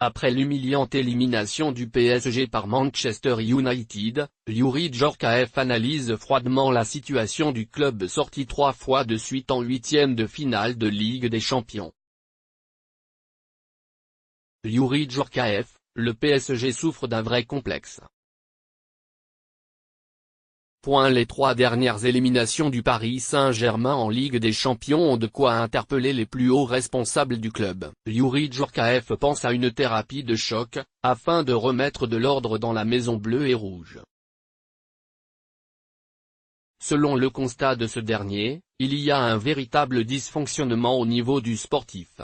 Après l'humiliante élimination du PSG par Manchester United, Youri Djorkaeff analyse froidement la situation du club sorti 3 fois de suite en huitième de finale de Ligue des Champions. Youri Djorkaeff, le PSG souffre d'un vrai complexe. Les 3 dernières éliminations du Paris Saint-Germain en Ligue des Champions ont de quoi interpeller les plus hauts responsables du club. Youri Djorkaeff pense à une thérapie de choc, afin de remettre de l'ordre dans la maison bleue et rouge. Selon le constat de ce dernier, il y a un véritable dysfonctionnement au niveau du sportif.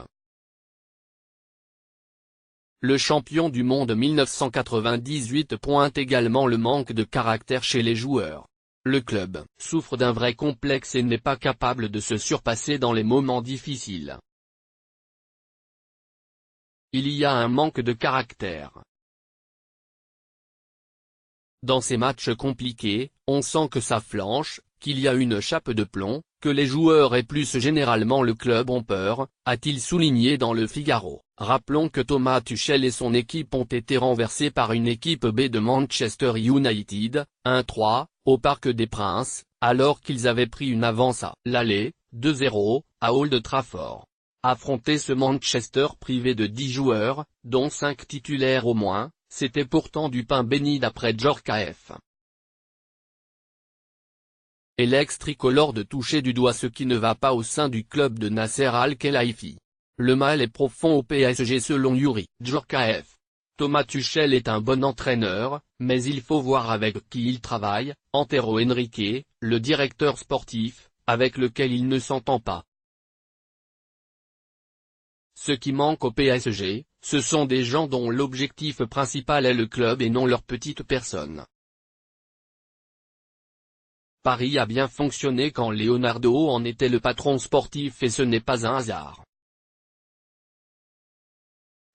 Le champion du monde 1998 pointe également le manque de caractère chez les joueurs. Le club souffre d'un vrai complexe et n'est pas capable de se surpasser dans les moments difficiles. Il y a un manque de caractère. Dans ces matchs compliqués, on sent que ça flanche, qu'il y a une chape de plomb, que les joueurs et plus généralement le club ont peur, a-t-il souligné dans Le Figaro. Rappelons que Thomas Tuchel et son équipe ont été renversés par une équipe B de Manchester United, 1-3, au Parc des Princes, alors qu'ils avaient pris une avance à l'aller, 2-0, à Old Trafford. Affronter ce Manchester privé de 10 joueurs, dont 5 titulaires au moins, c'était pourtant du pain béni d'après Djorkaeff. Et l'ex-tricolore de toucher du doigt ce qui ne va pas au sein du club de Nasser Al-Khelaifi. Le mal est profond au PSG selon Youri Djorkaeff. Thomas Tuchel est un bon entraîneur, mais il faut voir avec qui il travaille, Antero Henrique, le directeur sportif, avec lequel il ne s'entend pas. Ce qui manque au PSG, ce sont des gens dont l'objectif principal est le club et non leur petite personne. Paris a bien fonctionné quand Leonardo en était le patron sportif et ce n'est pas un hasard.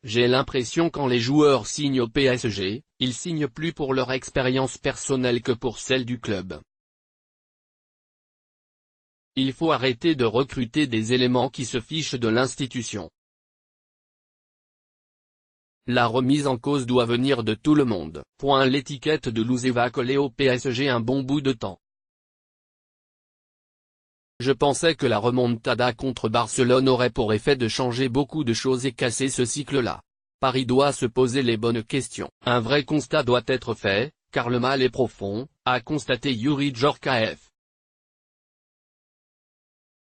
J'ai l'impression quand les joueurs signent au PSG, ils signent plus pour leur expérience personnelle que pour celle du club. Il faut arrêter de recruter des éléments qui se fichent de l'institution. La remise en cause doit venir de tout le monde. L'étiquette de loser va coller au PSG un bon bout de temps. Je pensais que la remontada contre Barcelone aurait pour effet de changer beaucoup de choses et casser ce cycle-là. Paris doit se poser les bonnes questions. Un vrai constat doit être fait, car le mal est profond, a constaté Youri Djorkaeff.